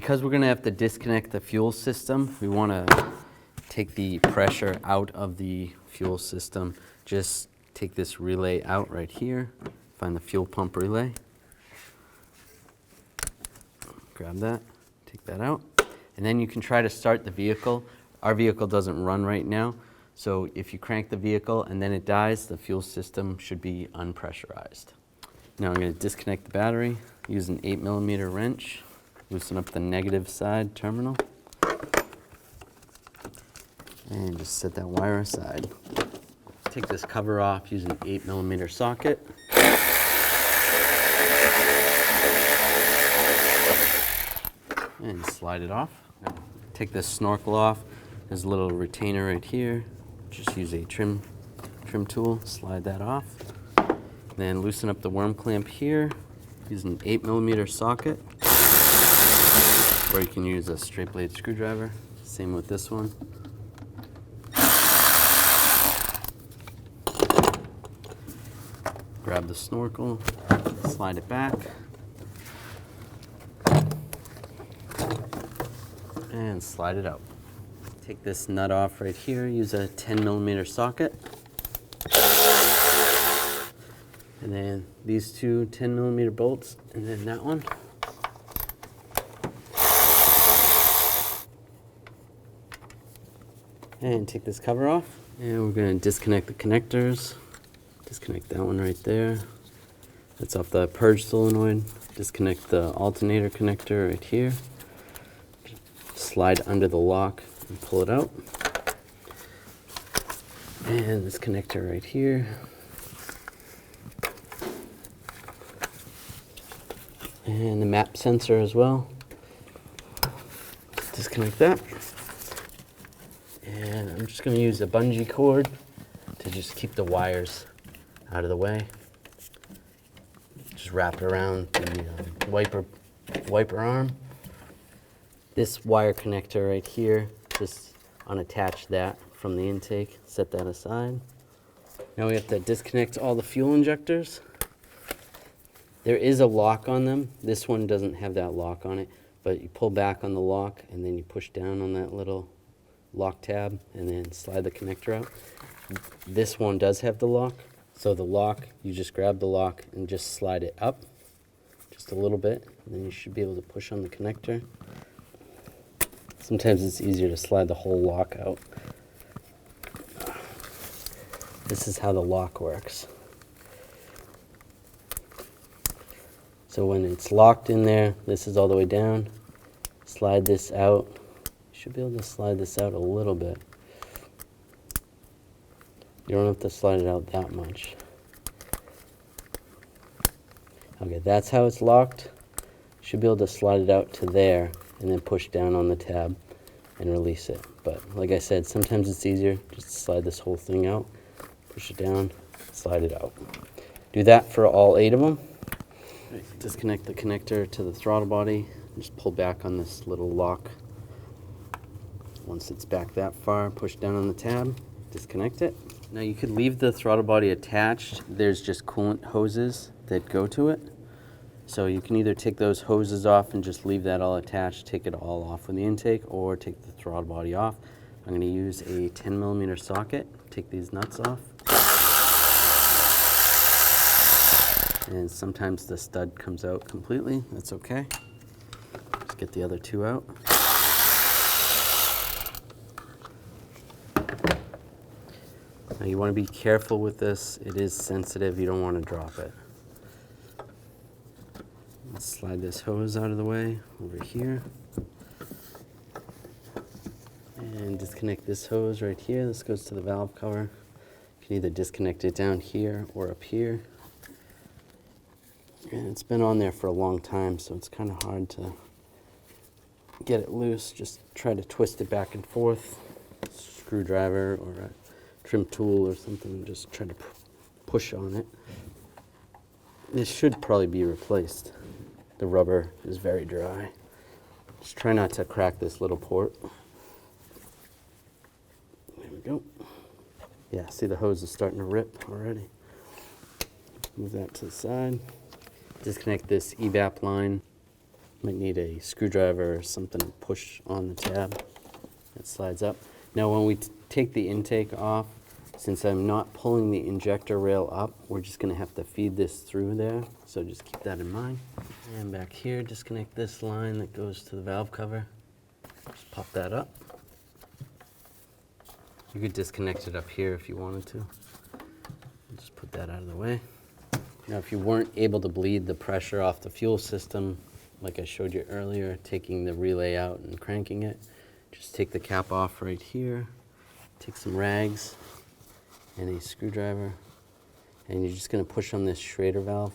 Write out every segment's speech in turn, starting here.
Because we're going to have to disconnect the fuel system, we want to take the pressure out of the fuel system. Just take this relay out right here, find the fuel pump relay, grab that, take that out, and then you can try to start the vehicle. Our vehicle doesn't run right now, so if you crank the vehicle and then it dies, the fuel system should be unpressurized. Now I'm going to disconnect the battery, use an 8mm wrench, loosen up the negative side terminal, and just set that wire aside. Take this cover off using an 8mm socket. And slide it off. Take this snorkel off. There's a little retainer right here. Just use a trim tool, slide that off. Then loosen up the worm clamp here using an 8mm socket. Or you can use a straight blade screwdriver. Same with this one. Grab the snorkel, slide it back, and slide it out. Take this nut off right here, use a 10mm socket. And then these two 10mm bolts, and then that one. And take this cover off, and we're going to disconnect the connectors. Disconnect that one right there. That's off the purge solenoid. Disconnect the alternator connector right here. Slide under the lock and pull it out. And this connector right here. And the map sensor as well. Disconnect that. And I'm just going to use a bungee cord to just keep the wires out of the way. Just wrap it around the wiper arm. This wire connector right here, just unattach that from the intake, set that aside. Now we have to disconnect all the fuel injectors. There is a lock on them. This one doesn't have that lock on it, but you pull back on the lock and then you push down on that little lock tab and then slide the connector out. This one does have the lock. So the lock, you just grab the lock and just slide it up just a little bit, and then you should be able to push on the connector. Sometimes it's easier to slide the whole lock out. This is how the lock works. So when it's locked in there, this is all the way down. Slide this out. You should be able to slide this out a little bit. You don't have to slide it out that much. Okay, that's how it's locked. You should be able to slide it out to there and then push down on the tab and release it. But like I said, sometimes it's easier just to slide this whole thing out, push it down, slide it out. Do that for all 8 of them. Right, disconnect the connector to the throttle body. Just pull back on this little lock. Once it's back that far, push down on the tab, disconnect it. Now you could leave the throttle body attached. There's just coolant hoses that go to it. So you can either take those hoses off and just leave that all attached, take it all off with the intake, or take the throttle body off. I'm going to use a 10mm socket, take these nuts off. And sometimes the stud comes out completely, that's okay. Just get the other 2 out. Now you want to be careful with this. It is sensitive. You don't want to drop it. Let's slide this hose out of the way over here. And disconnect this hose right here. This goes to the valve cover. You can either disconnect it down here or up here. And it's been on there for a long time, so it's kind of hard to get it loose. Just try to twist it back and forth. Screwdriver or a trim tool or something, just try to push on it. This should probably be replaced. The rubber is very dry. Just try not to crack this little port. There we go. Yeah, see the hose is starting to rip already. Move that to the side. Disconnect this evap line. Might need a screwdriver or something to push on the tab. It slides up. Now when we take the intake off, since I'm not pulling the injector rail up, we're just going to have to feed this through there. So just keep that in mind. And back here, disconnect this line that goes to the valve cover. Just pop that up. You could disconnect it up here if you wanted to. Just put that out of the way. Now if you weren't able to bleed the pressure off the fuel system, like I showed you earlier, taking the relay out and cranking it, just take the cap off right here, take some rags and a screwdriver, and you're just going to push on this Schrader valve.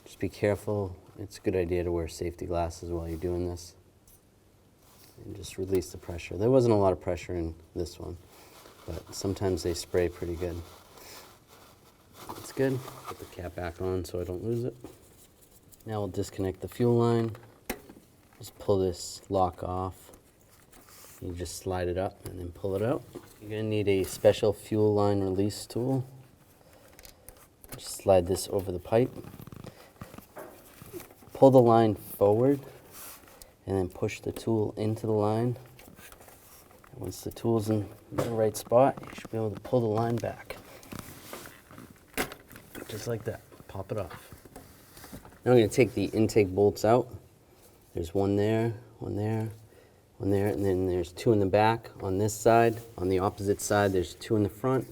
Just be careful. It's a good idea to wear safety glasses while you're doing this. And just release the pressure. There wasn't a lot of pressure in this one, but sometimes they spray pretty good. That's good. Put the cap back on so I don't lose it. Now we'll disconnect the fuel line. Just pull this lock off. You just slide it up and then pull it out. You're going to need a special fuel line release tool. Just slide this over the pipe. Pull the line forward and then push the tool into the line. Once the tool's in the right spot, you should be able to pull the line back. Just like that. Pop it off. Now I'm going to take the intake bolts out. There's one there, one there, one there, and then there's two in the back on this side. On the opposite side, there's two in the front,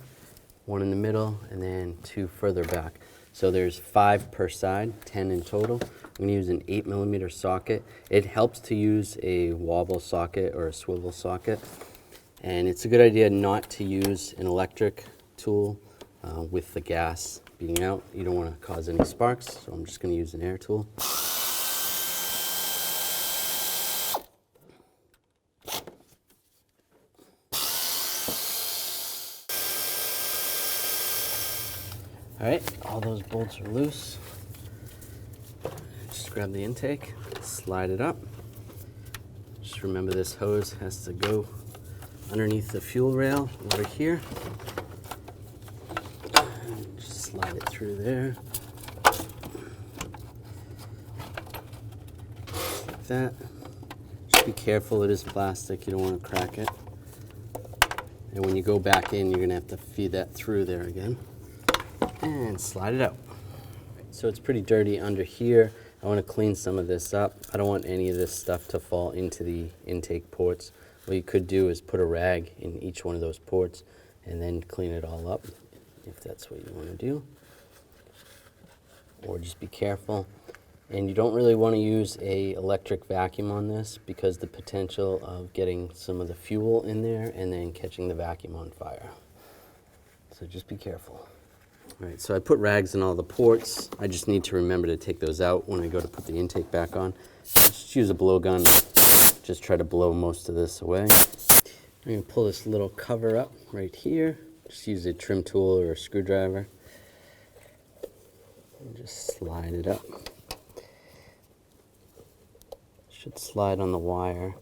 one in the middle, and then two further back. So there's 5 per side, 10 in total. I'm going to use an 8mm socket. It helps to use a wobble socket or a swivel socket. And it's a good idea not to use an electric tool with the gas being out. You don't want to cause any sparks, so I'm just going to use an air tool. All right, all those bolts are loose. Just grab the intake, slide it up. Just remember this hose has to go underneath the fuel rail over here. Just slide it through there. Just like that. Just be careful, it is plastic, you don't want to crack it. And when you go back in, you're gonna have to feed that through there again. And slide it out. So it's pretty dirty under here. I want to clean some of this up. I don't want any of this stuff to fall into the intake ports. What you could do is put a rag in each one of those ports and then clean it all up if that's what you want to do. Or just be careful. And you don't really want to use an electric vacuum on this because the potential of getting some of the fuel in there and then catching the vacuum on fire. So just be careful. All right, so I put rags in all the ports. I just need to remember to take those out when I go to put the intake back on. Just use a blowgun. Just try to blow most of this away. I'm going to pull this little cover up right here. Just use a trim tool or a screwdriver. And just slide it up. Should slide on the wire.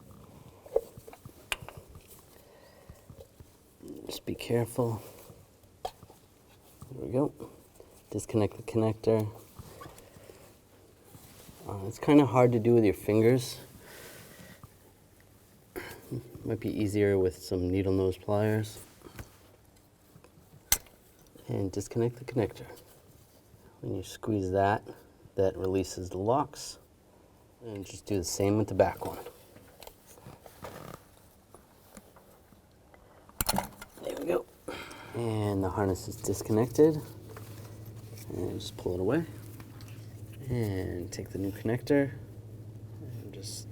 Just be careful. There we go. Disconnect the connector. It's kind of hard to do with your fingers. Might be easier with some needle nose pliers. And disconnect the connector. When you squeeze that, that releases the locks. And just do the same with the back one. There we go. And the harness is disconnected. And just pull it away. And take the new connector and just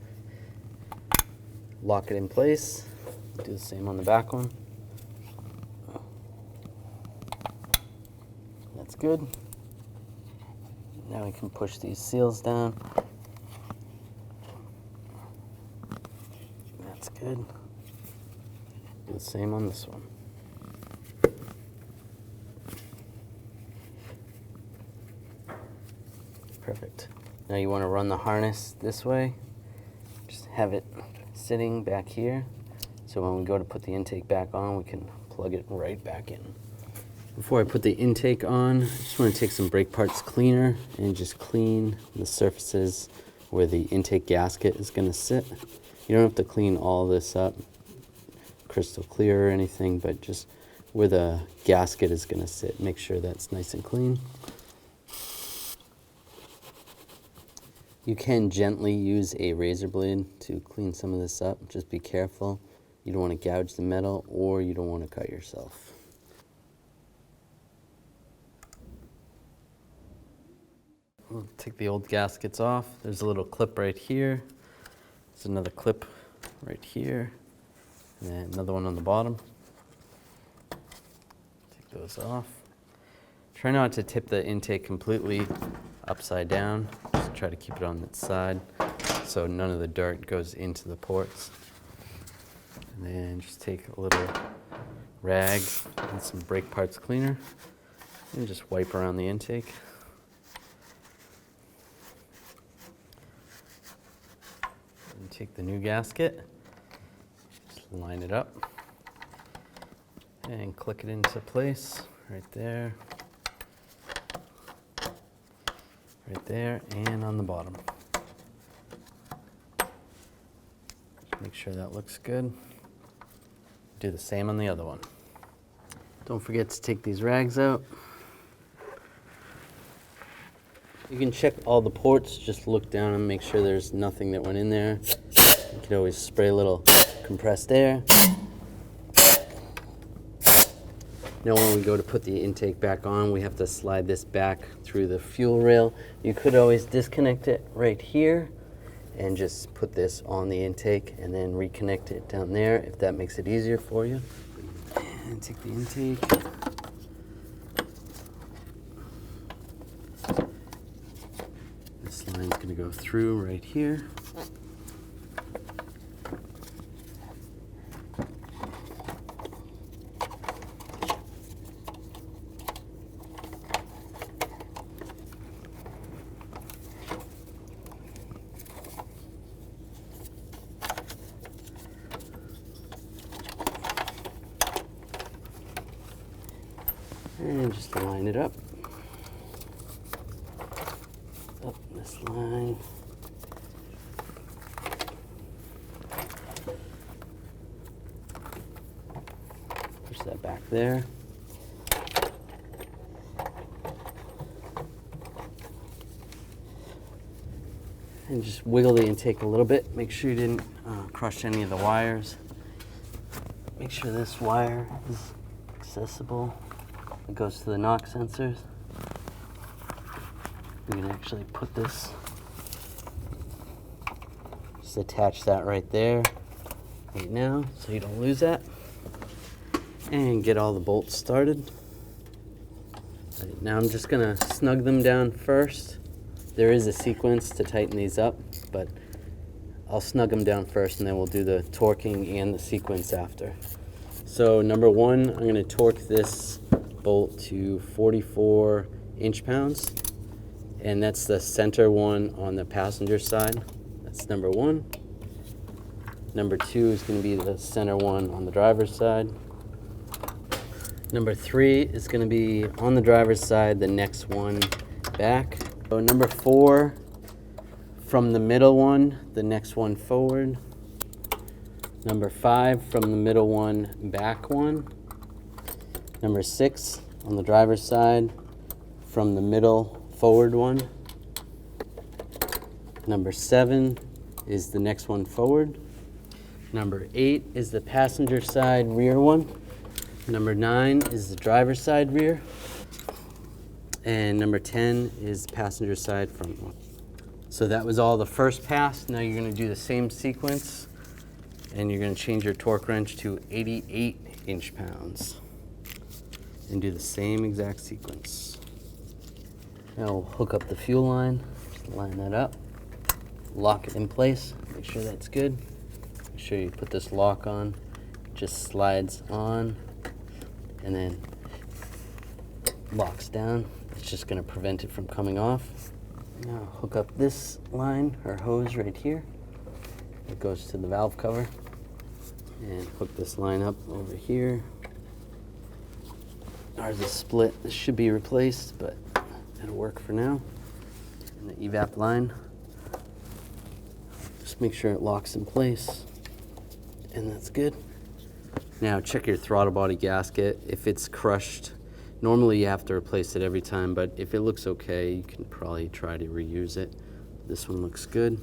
lock it in place. Do the same on the back one. That's good. Now we can push these seals down. That's good. Do the same on this one. Perfect. Now you want to run the harness this way. Just have it sitting back here. So when we go to put the intake back on, we can plug it right back in. Before I put the intake on, I just want to take some brake parts cleaner and just clean the surfaces where the intake gasket is going to sit. You don't have to clean all this up crystal clear or anything, but just where the gasket is going to sit, make sure that's nice and clean. You can gently use a razor blade to clean some of this up. Just be careful. You don't want to gouge the metal, or you don't want to cut yourself. We'll take the old gaskets off. There's a little clip right here. There's another clip right here. And then another one on the bottom. Take those off. Try not to tip the intake completely upside down. Just try to keep it on its side so none of the dirt goes into the ports. And then just take a little rag and some brake parts cleaner and just wipe around the intake. And take the new gasket, just line it up and click it into place right there. Right there and on the bottom. Just make sure that looks good. Do the same on the other one. Don't forget to take these rags out. You can check all the ports, just look down and make sure there's nothing that went in there. You can always spray a little compressed air. Now when we go to put the intake back on, we have to slide this back through the fuel rail. You could always disconnect it right here and just put this on the intake and then reconnect it down there if that makes it easier for you. And take the intake. This line's going to go through right here. And just line it up this line. Push that back there. And just wiggle the intake a little bit. Make sure you didn't crush any of the wires. Make sure this wire is accessible. It goes to the knock sensors. We can actually put this, just attach that right there, right now, so you don't lose that. And get all the bolts started. Right, now I'm just gonna snug them down first. There is a sequence to tighten these up, but I'll snug them down first and then we'll do the torquing and the sequence after. So number one, I'm gonna torque this bolt to 44 inch-pounds, and that's the center one on the passenger side. That's number one. Number two is going to be the center one on the driver's side. Number three is going to be on the driver's side, the next one back. So number four, from the middle one, the next one forward. Number five, from the middle one, back one. Number six, on the driver's side, from the middle forward one. Number seven is the next one forward. Number eight is the passenger side rear one. Number nine is the driver's side rear. And number 10 is passenger side front one. So that was all the first pass. Now you're going to do the same sequence, and you're going to change your torque wrench to 88 inch-pounds. And do the same exact sequence. Now we'll hook up the fuel line, just line that up, lock it in place, make sure that's good. Make sure you put this lock on, it just slides on and then locks down. It's just going to prevent it from coming off. Now hook up this line or hose right here. It goes to the valve cover, and hook this line up over here. Ours is split. This should be replaced, but it'll work for now. And the evap line Just make sure it locks in place, and that's good. Now check your throttle body gasket. If it's crushed, normally you have to replace it every time, but if it looks okay, you can probably try to reuse it. This one looks good.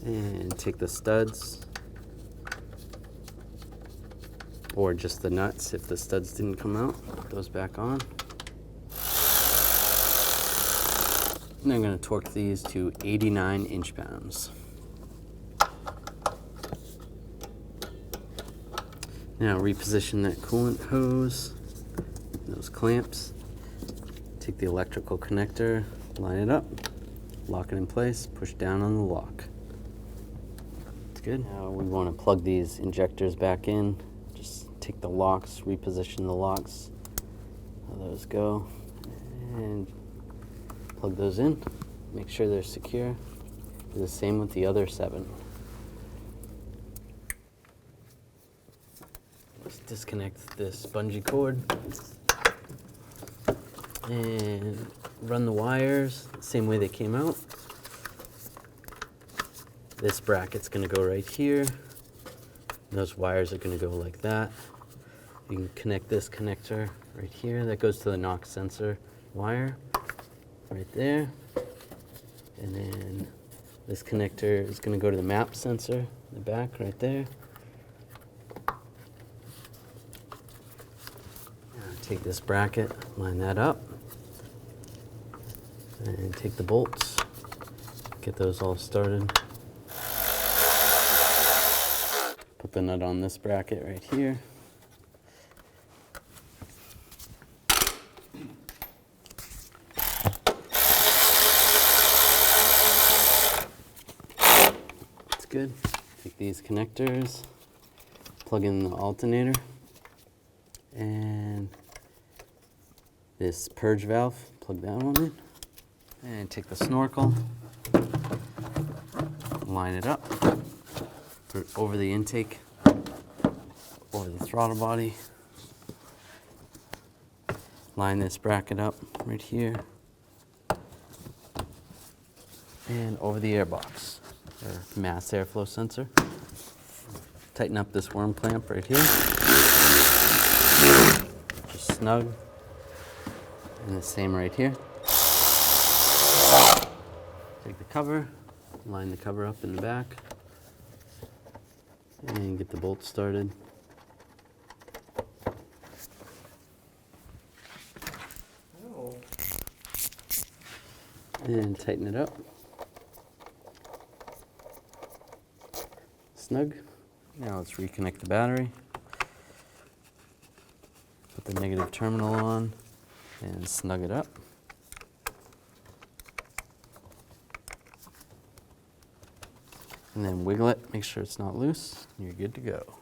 And take the studs, or just the nuts if the studs didn't come out. Put those back on. And I'm going to torque these to 89 inch-pounds. Now reposition that coolant hose, those clamps. Take the electrical connector, line it up, lock it in place, push down on the lock. That's good. Now we want to plug these injectors back in. Just take the locks, reposition the locks. How those go. And plug those in. Make sure they're secure. Do the same with the other 7. Let's disconnect this bungee cord and run the wires the same way they came out. This bracket's going to go right here. Those wires are going to go like that. You can connect this connector right here. That goes to the knock sensor wire right there. And then this connector is going to go to the map sensor in the back right there. Take this bracket, line that up, and take the bolts, get those all started. Put the nut on this bracket right here. That's good. Take these connectors, plug in the alternator, and this purge valve, plug that one in, and take the snorkel, line it up, put it over the intake, over the throttle body, line this bracket up right here, and over the airbox, or mass airflow sensor. Tighten up this worm clamp right here, just snug. And the same right here. Take the cover, line the cover up in the back, and get the bolts started. And tighten it up. Snug. Now let's reconnect the battery. Put the negative terminal on and snug it up. And then wiggle it, make sure it's not loose, and you're good to go.